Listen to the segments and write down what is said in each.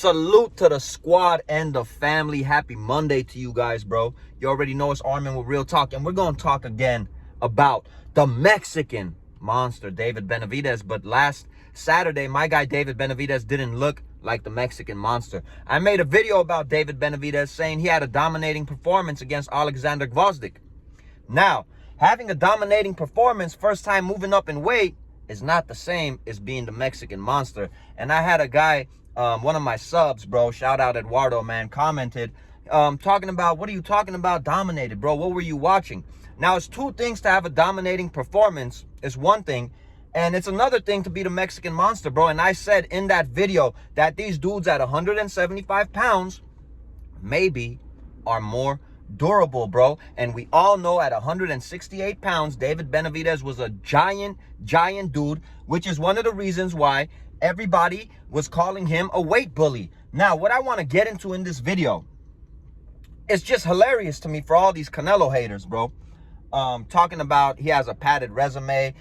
Salute to the squad and the family. Happy Monday to you guys, bro. You already know it's Armin with Real Talk, and we're going to talk again about the Mexican monster, David Benavidez. But last Saturday, my guy David Benavidez didn't look like the Mexican monster. I made a video about David Benavidez saying he had a dominating performance against Alexander Gvozdyk. Now, having a dominating performance first time moving up in weight is not the same as being the Mexican monster. And I had a guy, one of my subs, bro, shout out Eduardo, man, commented, talking about, what are you talking about dominated, bro? What were you watching? Now, it's two things to have a dominating performance. It's one thing. And it's another thing to be the Mexican monster, bro. And I said in that video that these dudes at 175 pounds maybe are more durable, bro. And we all know at 168 pounds, David Benavidez was a giant dude, which is one of the reasons why everybody was calling him a weight bully. Now, what I want to get into in this video, it's just hilarious to me for all these Canelo haters, bro. Talking about he has a padded resume,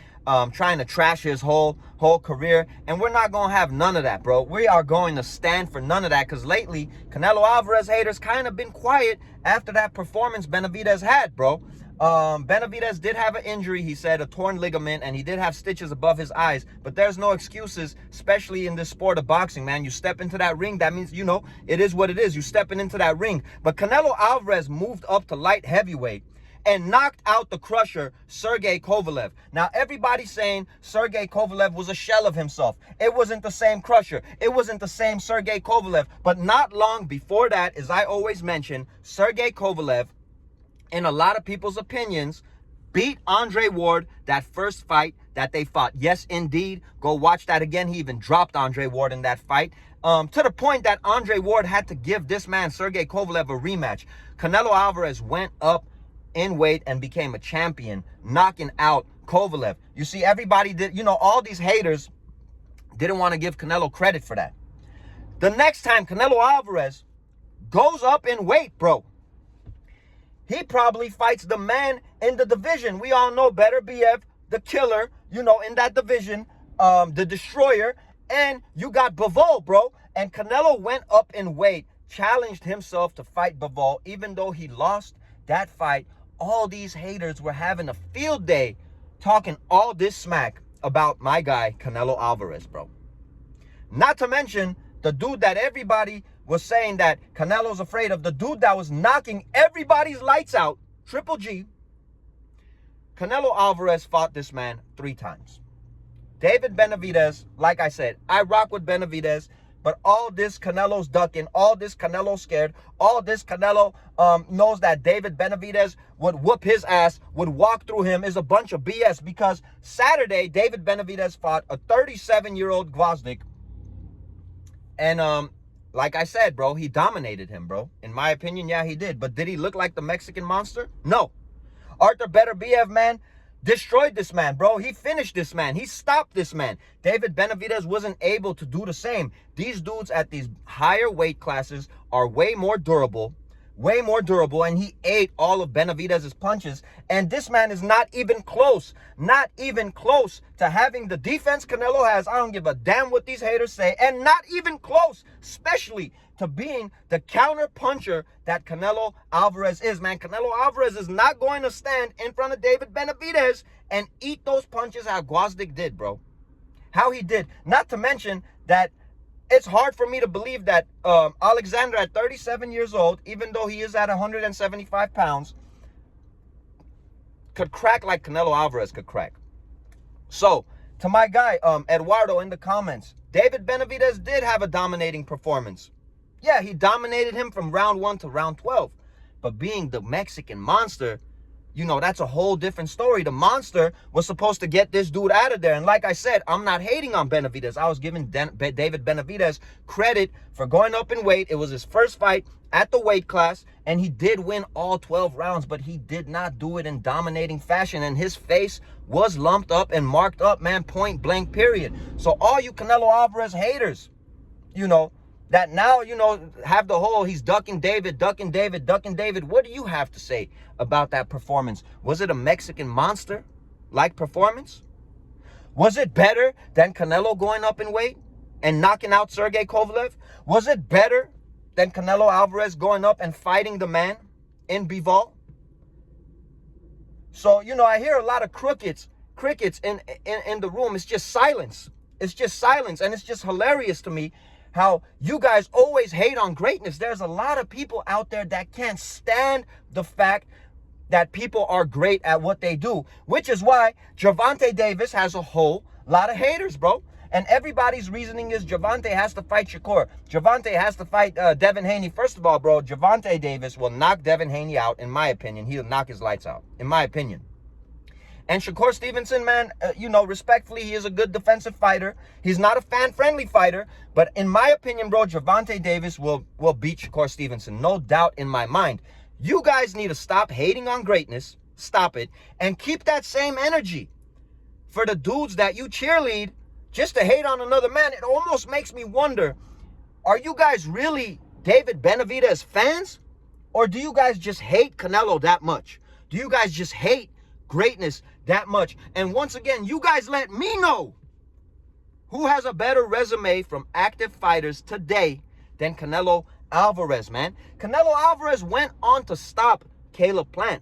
trying to trash his whole career, and we're not gonna have none of that, bro. We are going to stand for none of that, because lately Canelo Alvarez haters kind of been quiet after that performance Benavidez had, bro. Benavidez did have an injury, he said, a torn ligament, and he did have stitches above his eyes, but there's no excuses, especially in this sport of boxing, man. You step into that ring, that means, you know, it is what it is. You stepping into that ring. But Canelo Alvarez moved up to light heavyweight and knocked out the crusher, Sergey Kovalev. Now, everybody's saying Sergey Kovalev was a shell of himself. It wasn't the same crusher. It wasn't the same Sergey Kovalev. But not long before that, as I always mention, Sergey Kovalev, in a lot of people's opinions, beat Andre Ward that first fight that they fought. Yes, indeed. Go watch that again. He even dropped Andre Ward in that fight. To the point that Andre Ward had to give this man, Sergey Kovalev, a rematch. Canelo Alvarez went up in weight and became a champion, knocking out Kovalev. You see, everybody did, you know, all these haters didn't want to give Canelo credit for that. The next time Canelo Alvarez goes up in weight, bro, he probably fights the man in the division. We all know Benavidez, the killer, you know, in that division, the destroyer, and you got Bivol, bro. And Canelo went up in weight, challenged himself to fight Bivol, even though he lost that fight. All these haters were having a field day talking all this smack about my guy, Canelo Alvarez, bro. Not to mention the dude that everybody was saying that Canelo's afraid of, the dude that was knocking everybody's lights out, Triple G. Canelo Alvarez fought this man 3 times. David Benavidez, like I said, I rock with Benavidez. But all this Canelo's ducking, all this Canelo scared, all this Canelo knows that David Benavidez would whoop his ass, would walk through him, is a bunch of BS. Because Saturday, David Benavidez fought a 37-year-old Gvozdyk. And like I said, bro, he dominated him, bro. In my opinion, yeah, he did. But did he look like the Mexican monster? No. Arthur Beterbiev, man, destroyed this man, bro. He finished this man. He stopped this man. David Benavidez wasn't able to do the same. These dudes at these higher weight classes are way more durable, and he ate all of Benavidez's punches. And this man is not even close to having the defense Canelo has. I don't give a damn what these haters say. And not even close, especially to being the counter puncher that Canelo Alvarez is, man. Canelo Alvarez is not going to stand in front of David Benavidez and eat those punches how Gvozdyk did, bro. How he did. Not to mention that it's hard for me to believe that Alexander, at 37 years old, even though he is at 175 pounds, could crack like Canelo Alvarez could crack. So, to my guy, Eduardo, in the comments, David Benavidez did have a dominating performance. Yeah, he dominated him from round 1 to round 12. But being the Mexican monster, you know, that's a whole different story. The monster was supposed to get this dude out of there. And like I said, I'm not hating on Benavidez. I was giving David Benavidez credit for going up in weight. It was his first fight at the weight class, and he did win all 12 rounds, but he did not do it in dominating fashion. And his face was lumped up and marked up, man, point blank, period. So all you Canelo Alvarez haters, you know, that now, you know, have the whole, he's ducking David. What do you have to say about that performance? Was it a Mexican monster-like performance? Was it better than Canelo going up in weight? and knocking out Sergey Kovalev? Was it better than Canelo Alvarez going up and fighting the man in Bivol? So, you know, I hear a lot of crickets in the room. It's just silence. It's just silence. And it's just hilarious to me how you guys always hate on greatness. There's a lot of people out there that can't stand the fact that people are great at what they do, which is why Gervonta Davis has a whole lot of haters, bro. And everybody's reasoning is Gervonta has to fight Shakur. Gervonta has to fight Devin Haney. First of all, bro, Gervonta Davis will knock Devin Haney out, in my opinion. He'll knock his lights out, in my opinion. And Shakur Stevenson, man, you know, respectfully, he is a good defensive fighter. He's not a fan-friendly fighter. But in my opinion, bro, Gervonta Davis will beat Shakur Stevenson. No doubt in my mind. You guys need to stop hating on greatness. Stop it. And keep that same energy for the dudes that you cheerlead just to hate on another man. It almost makes me wonder, are you guys really David Benavidez fans? Or do you guys just hate Canelo that much? Do you guys just hate greatness that much? And once again, you guys let me know who has a better resume from active fighters today than Canelo Alvarez, man. Canelo Alvarez went on to stop Caleb Plant.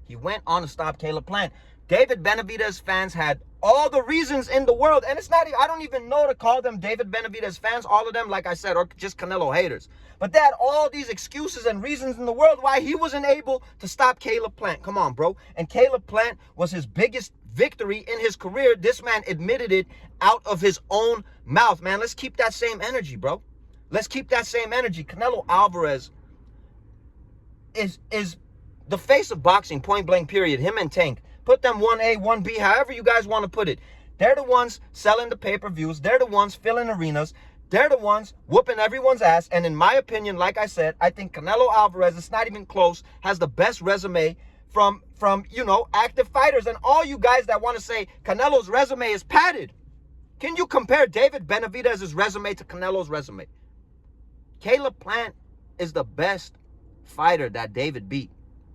He went on to stop Caleb Plant. David Benavidez fans had all the reasons in the world, and it's not, I don't even know to call them David Benavidez fans. All of them, like I said, are just Canelo haters. But they had all these excuses and reasons in the world why he wasn't able to stop Caleb Plant. Come on, bro. And Caleb Plant was his biggest victory in his career. This man admitted it out of his own mouth, man. Let's keep that same energy, bro. Let's keep that same energy. Canelo Alvarez is the face of boxing, point blank, period. Him and Tank. Put them 1A, 1B, however you guys want to put it. They're the ones selling the pay-per-views. They're the ones filling arenas. They're the ones whooping everyone's ass. And in my opinion, like I said, I think Canelo Alvarez, it's not even close, has the best resume from you know, active fighters. And all you guys that want to say Canelo's resume is padded, can you compare David Benavidez's resume to Canelo's resume? Caleb Plant is the best fighter that David beat.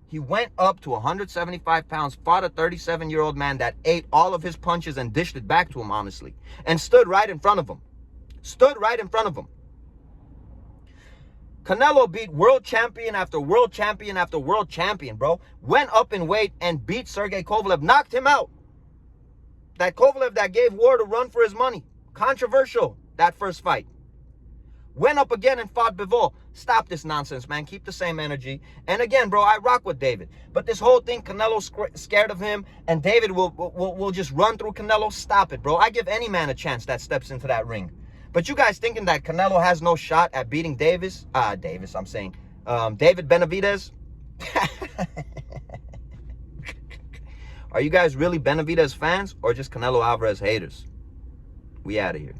He went up to 175 pounds, fought a 37-year-old man that ate all of his punches and dished it back to him, honestly, and stood right in front of him. Stood right in front of him. Canelo beat world champion after world champion after world champion, bro. Went up in weight and beat Sergey Kovalev, knocked him out. That Kovalev that gave Ward a run for his money. Controversial, that first fight. Went up again and fought Bivol. Stop this nonsense, man. Keep the same energy. And again, bro, I rock with David. But this whole thing, Canelo's scared of him, and David will just run through Canelo. Stop it, bro. I give any man a chance that steps into that ring. But you guys thinking that Canelo has no shot at beating David Benavidez? Are you guys really Benavidez fans or just Canelo Alvarez haters? We out of here.